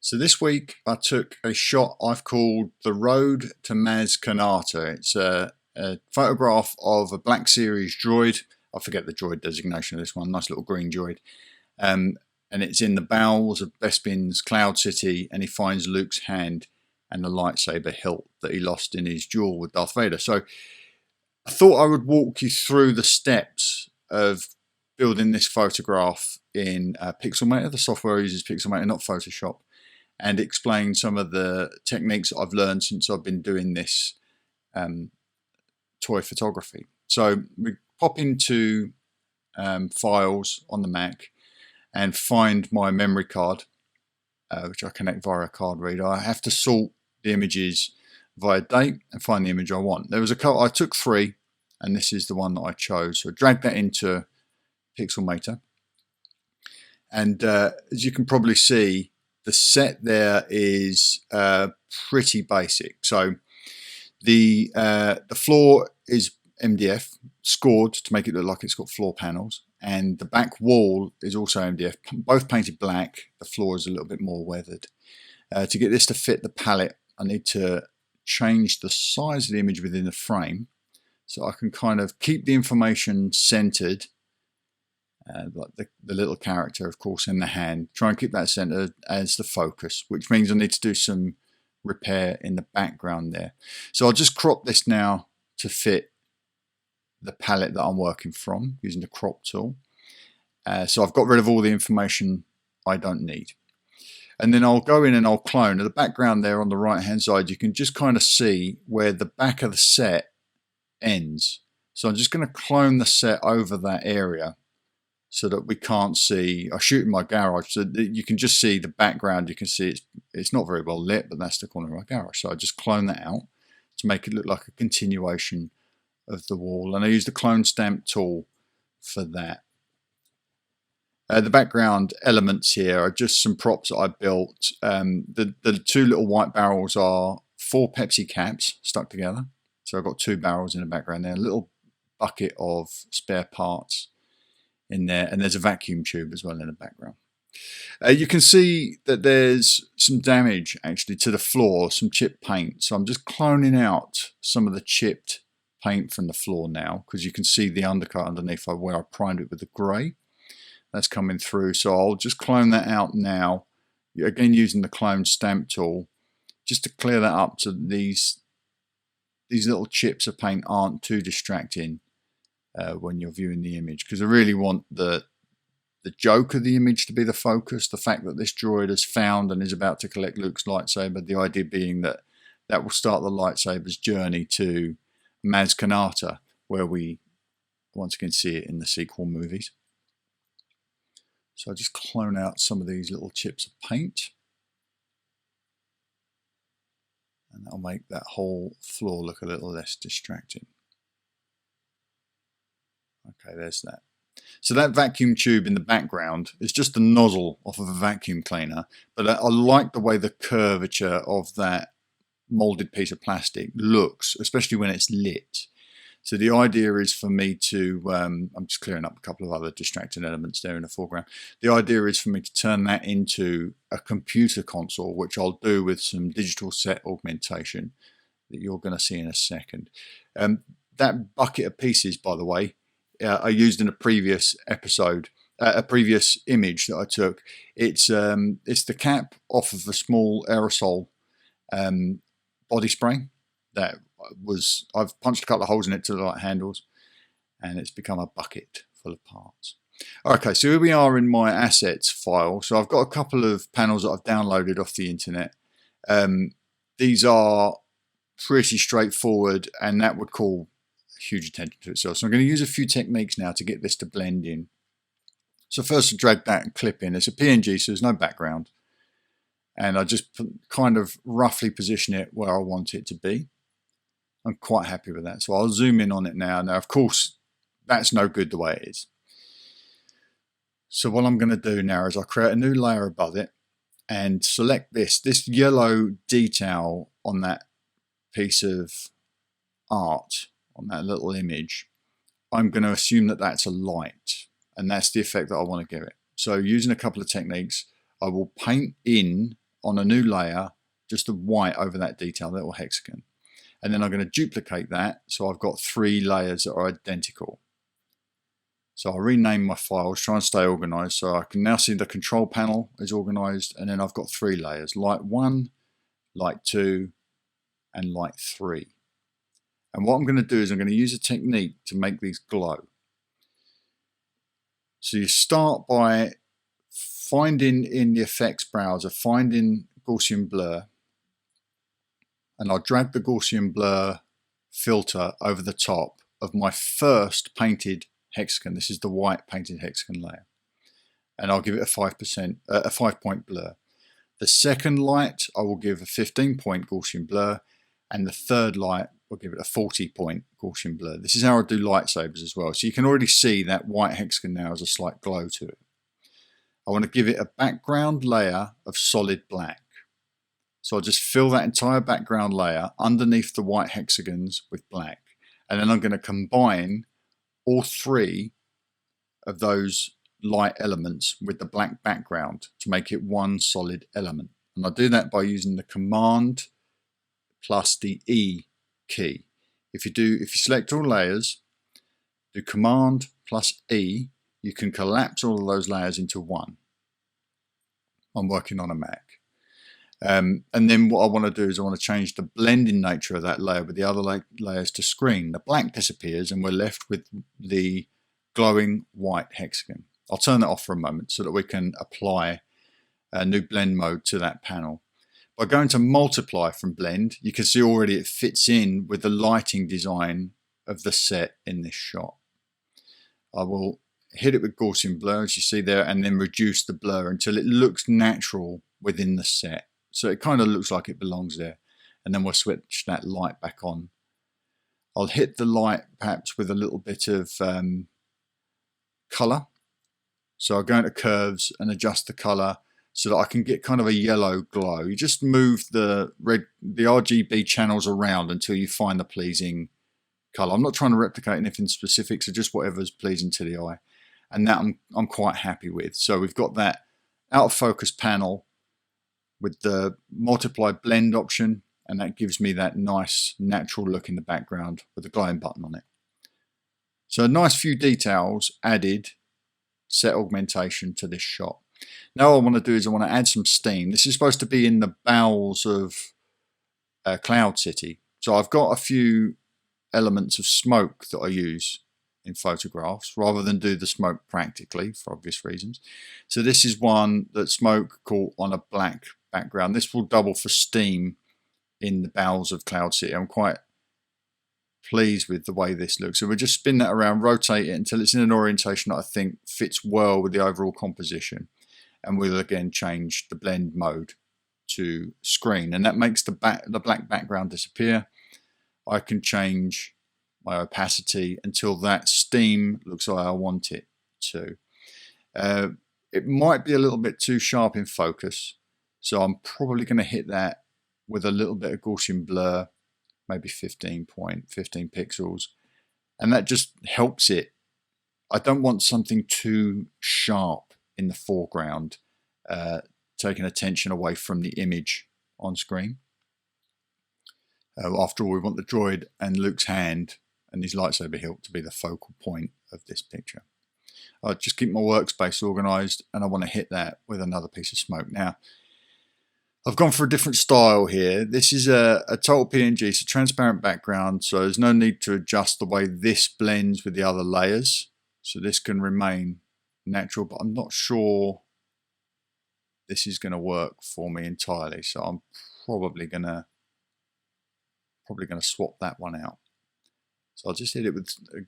So this week I took a shot I've called the Road to Maz Kanata. It's a photograph of a Black Series droid. I forget the droid designation of this one. Nice little green droid. And it's in the bowels of Bespin's Cloud City, and he finds Luke's hand and the lightsaber hilt that he lost in his duel with Darth Vader. So I thought I would walk you through the steps of building this photograph in Pixelmator. The software uses Pixelmator, not Photoshop, and explain some of the techniques that I've learned since I've been doing this toy photography. So we pop into Files on the Mac and find my memory card, which I connect via a card reader. I have to sort the images via date and find the image I want. There was a couple, I took 3, and this is the one that I chose. So I dragged that into Pixelmator, and as you can probably see, the set there is pretty basic. So the floor is MDF scored to make it look like it's got floor panels, and the back wall is also MDF, both painted black. The floor is a little bit more weathered. To get this to fit the palette, I need to change the size of the image within the frame so I can kind of keep the information centered, like the little character, of course, in the hand. Try and keep that centered as the focus, which means I need to do some repair in the background there. So I'll just crop this now to fit the palette that I'm working from using the crop tool. So I've got rid of all the information I don't need. And then I'll go in and I'll clone. In the background there on the right hand side, you can just kind of see where the back of the set ends. So I'm just going to clone the set over that area so that we can't see. I shoot in my garage so that you can just see the background. You can see it's not very well lit, but that's the corner of my garage. So I just clone that out to make it look like a continuation of the wall, and I use the clone stamp tool for that. The background elements here are just some props that I built. The 2 little white barrels are 4 Pepsi caps stuck together. So I've got 2 barrels in the background there, a little bucket of spare parts in there, and there's a vacuum tube as well in the background. You can see that there's some damage actually to the floor, some chipped paint. So I'm just cloning out some of the chipped paint from the floor now, because you can see the undercut underneath where I primed it with the grey. That's coming through, so I'll just clone that out now, again using the clone stamp tool, just to clear that up so these little chips of paint aren't too distracting when you're viewing the image, because I really want the joke of the image to be the focus, the fact that this droid has found and is about to collect Luke's lightsaber, the idea being that that will start the lightsaber's journey to Maz Kanata, where we once again see it in the sequel movies. So I just clone out some of these little chips of paint, and that'll make that whole floor look a little less distracting. Okay, there's that. So that vacuum tube in the background is just the nozzle off of a vacuum cleaner, but I like the way the curvature of that molded piece of plastic looks, especially when it's lit. So the idea is for me to, I'm just clearing up a couple of other distracting elements there in the foreground. The idea is for me to turn that into a computer console, which I'll do with some digital set augmentation that you're going to see in a second. That bucket of pieces, by the way, I used in a previous episode, a previous image that I took. It's the cap off of a small aerosol body spray that I've punched a couple of holes in it to the light handles, and it's become a bucket full of parts. Okay, so here we are in my assets file. So I've got a couple of panels that I've downloaded off the internet. These are pretty straightforward, and that would call huge attention to itself. So I'm going to use a few techniques now to get this to blend in. So first I drag that clip in. It's a PNG, so there's no background. And I just kind of roughly position it where I want it to be. I'm quite happy with that. So I'll zoom in on it now. Now, of course, that's no good the way it is. So what I'm going to do now is I'll create a new layer above it and select this yellow detail on that piece of art, on that little image. I'm going to assume that that's a light, and that's the effect that I want to give it. So using a couple of techniques, I will paint in on a new layer, just the white over that detail, that little hexagon. And then I'm going to duplicate that so I've got 3 layers that are identical. So I'll rename my files, try and stay organized, so I can now see the control panel is organized, and then I've got 3 layers, light 1, light 2, and light 3. And what I'm going to do is I'm going to use a technique to make these glow. So you start by finding in the effects browser, finding Gaussian blur, and I'll drag the Gaussian blur filter over the top of my first painted hexagon. This is the white painted hexagon layer, and I'll give it a 5-point blur. The second light I will give a 15-point Gaussian blur, and the third light will give it a 40-point Gaussian blur. This is how I do lightsabers as well. So you can already see that white hexagon now has a slight glow to it. I want to give it a background layer of solid black. So I'll just fill that entire background layer underneath the white hexagons with black. And then I'm going to combine all 3 of those light elements with the black background to make it one solid element. And I'll do that by using the Command plus the E key. If you select all layers, do Command plus E, you can collapse all of those layers into one. I'm working on a Mac. And then what I want to do is I want to change the blending nature of that layer with the other layers to screen. The black disappears and we're left with the glowing white hexagon. I'll turn that off for a moment so that we can apply a new blend mode to that panel. By going to multiply from blend, you can see already it fits in with the lighting design of the set in this shot. I will hit it with Gaussian blur, as you see there, and then reduce the blur until it looks natural within the set. So it kind of looks like it belongs there. And then we'll switch that light back on. I'll hit the light perhaps with a little bit of color. So I'll go into curves and adjust the color so that I can get kind of a yellow glow. You just move the RGB channels around until you find the pleasing color. I'm not trying to replicate anything specific, so just whatever's pleasing to the eye. And that I'm quite happy with. So we've got that out of focus panel with the multiply blend option, and that gives me that nice natural look in the background with the glowing button on it. So a nice few details added, set augmentation to this shot. Now what I want to do is I want to add some steam. This is supposed to be in the bowels of Cloud City. So I've got a few elements of smoke that I use in photographs rather than do the smoke practically for obvious reasons. So this is one that smoke caught on a black background. This will double for steam in the bowels of Cloud City. I'm quite pleased with the way this looks. So we'll just spin that around, rotate it until it's in an orientation that I think fits well with the overall composition. And we'll again change the blend mode to screen, and that makes the black background disappear. I can change my opacity until that steam looks like I want it to. It might be a little bit too sharp in focus, so I'm probably going to hit that with a little bit of Gaussian blur, maybe 15 pixels, and that just helps it. I don't want something too sharp in the foreground, taking attention away from the image on screen. After all, we want the droid and Luke's hand and his lightsaber hilt to be the focal point of this picture. I'll just keep my workspace organized, and I want to hit that with another piece of smoke. Now, I've gone for a different style here. This is a total PNG, it's a transparent background, so there's no need to adjust the way this blends with the other layers. So this can remain natural, but I'm not sure this is going to work for me entirely. So I'm probably going to swap that one out. So I'll just hit it with a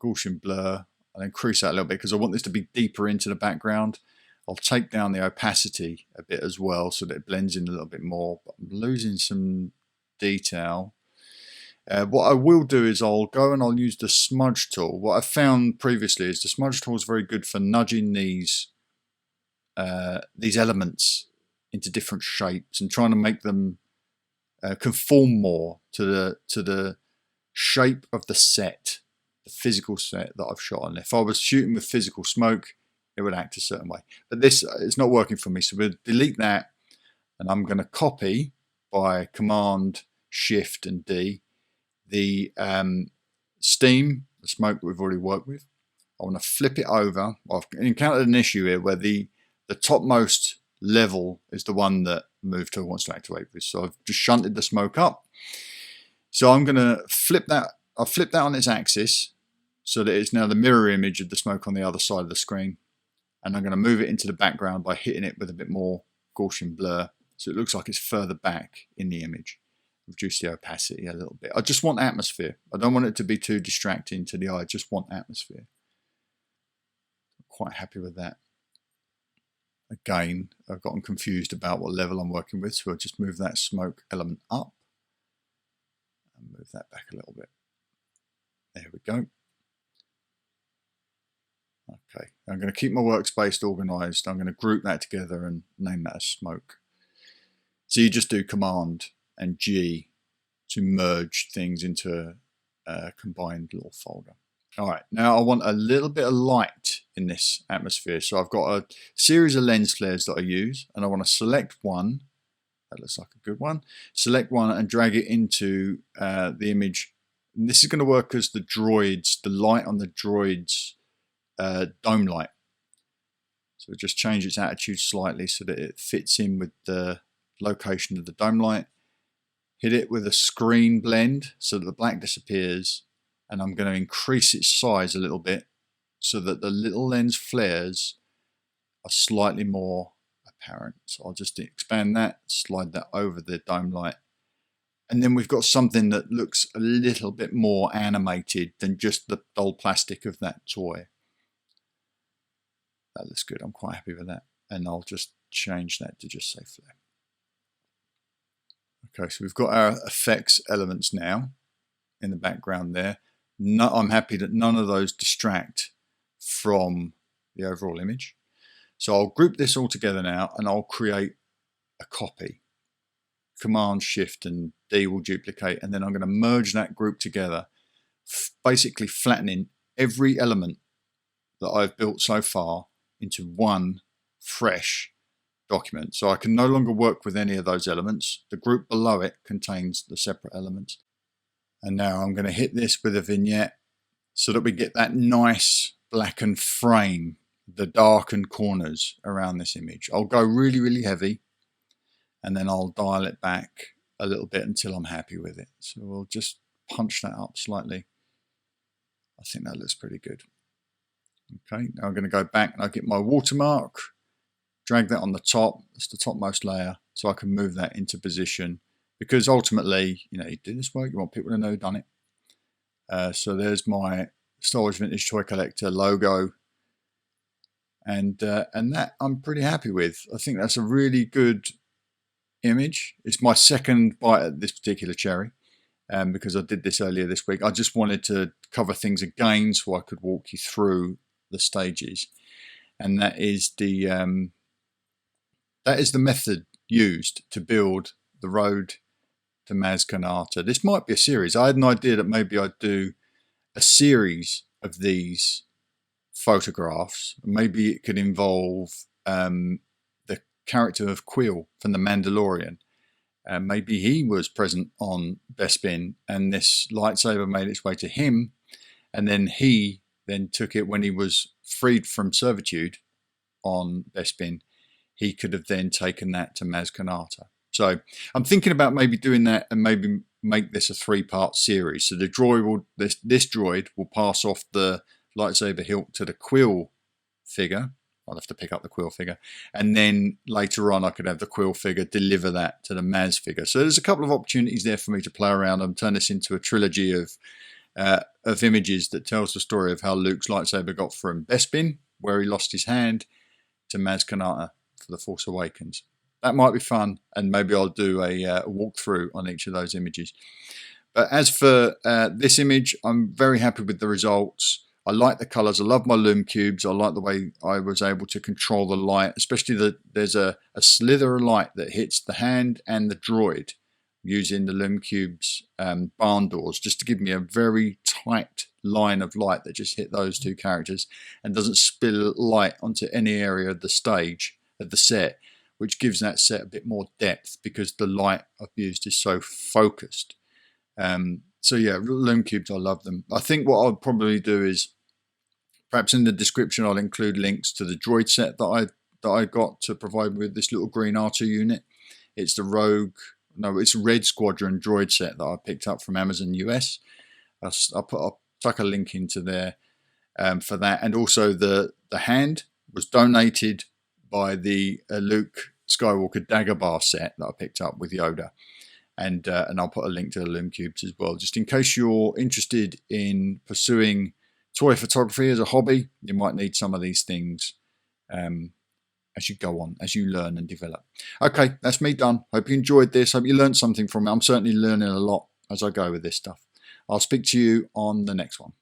Gaussian blur and then crease that a little bit because I want this to be deeper into the background. I'll take down the opacity a bit as well so that it blends in a little bit more, but I'm losing some detail. What I will do is I'll go and I'll use the smudge tool. What I found previously is the smudge tool is very good for nudging these elements into different shapes and trying to make them conform more to the shape of the set, the physical set that I've shot on. If I was shooting with physical smoke, it would act a certain way. But this is not working for me, so we'll delete that. and I'm going to copy by Command Shift and D the steam, the smoke that we've already worked with. I want to flip it over. I've encountered an issue here where the topmost level is the one that Move Tool wants to activate with. So I've just shunted the smoke up. So I'm going to flip that. I'll flip that on its axis so that it's now the mirror image of the smoke on the other side of the screen. And I'm going to move it into the background by hitting it with a bit more Gaussian blur so it looks like it's further back in the image. Reduce the opacity a little bit. I just want atmosphere. I don't want it to be too distracting to the eye. I just want atmosphere. I'm quite happy with that. Again, I've gotten confused about what level I'm working with, so I'll just move that smoke element up and move that back a little bit. There we go. Okay, I'm going to keep my workspace organized. I'm going to group that together and name that as smoke. So you just do Command and G to merge things into a combined little folder. All right, now I want a little bit of light in this atmosphere. So I've got a series of lens flares that I use, and I want to select one. That looks like a good one. Select one and drag it into the image. And this is going to work as the droids, the light on the droids dome light. So just change its attitude slightly so that it fits in with the location of the dome light. Hit it with a screen blend so that the black disappears, and I'm going to increase its size a little bit so that the little lens flares are slightly more apparent. So I'll just expand that, slide that over the dome light, and then we've got something that looks a little bit more animated than just the dull plastic of that toy. That looks good. I'm quite happy with that, and I'll just change that to just say flare. Okay, so we've got our effects elements now in the background there. I'm happy that none of those distract from the overall image. So I'll group this all together now, and I'll create a copy. Command Shift and D will duplicate, and then I'm going to merge that group together, basically flattening every element that I've built so far into one fresh document. So I can no longer work with any of those elements. The group below it contains the separate elements. And now I'm going to hit this with a vignette so that we get that nice blackened frame, the darkened corners around this image. I'll go really, really heavy, and then I'll dial it back a little bit until I'm happy with it. So we'll just punch that up slightly. I think that looks pretty good. Okay, now I'm going to go back and I'll get my watermark, drag that on the top, it's the topmost layer, so I can move that into position, because ultimately, you know, you do this work, you want people to know you've done it. So there's my Star Wars Vintage Toy Collector logo, and that I'm pretty happy with. I think that's a really good image. It's my second bite at this particular cherry, because I did this earlier this week. I just wanted to cover things again so I could walk you through the stages, and that is the method used to build the Road to Maz Kanata. This might be a series. I had an idea that maybe I'd do a series of these photographs. Maybe it could involve the character of Quill from The Mandalorian. Maybe he was present on Bespin, and this lightsaber made its way to him, and then he took it when he was freed from servitude on Bespin. He could have then taken that to Maz Kanata. So I'm thinking about maybe doing that and maybe make this a 3-part series. So the droid will, this droid will pass off the lightsaber hilt to the Quill figure. I'll have to pick up the Quill figure, and then later on I could have the Quill figure deliver that to the Maz figure. So there's a couple of opportunities there for me to play around and turn this into a trilogy of images that tells the story of how Luke's lightsaber got from Bespin, where he lost his hand, to Maz Kanata for The Force Awakens. That might be fun, and maybe I'll do a walkthrough on each of those images. But as for this image, I'm very happy with the results. I like the colors. I love my LumeCubes. I like the way I was able to control the light, especially that there's a slither of light that hits the hand and the droid using the LumeCubes barn doors, just to give me a very tight line of light that just hit those two characters and doesn't spill light onto any area of the stage, of the set, which gives that set a bit more depth because the light I've used is so focused. So yeah, LumeCubes, I love them. I think what I'll probably do is perhaps in the description I'll include links to the droid set that I got to provide with this little green R2 unit. It's the it's Red Squadron droid set that I picked up from Amazon US. I'll tuck a link into there for that, and also the hand was donated by the Luke Skywalker Dagobah set that I picked up with Yoda, and I'll put a link to the LumeCubes as well, just in case you're interested in pursuing toy photography as a hobby. You might need some of these things as you go on, as you learn and develop. Okay, that's me done. Hope you enjoyed this. Hope you learned something from it. I'm certainly learning a lot as I go with this stuff. I'll speak to you on the next one.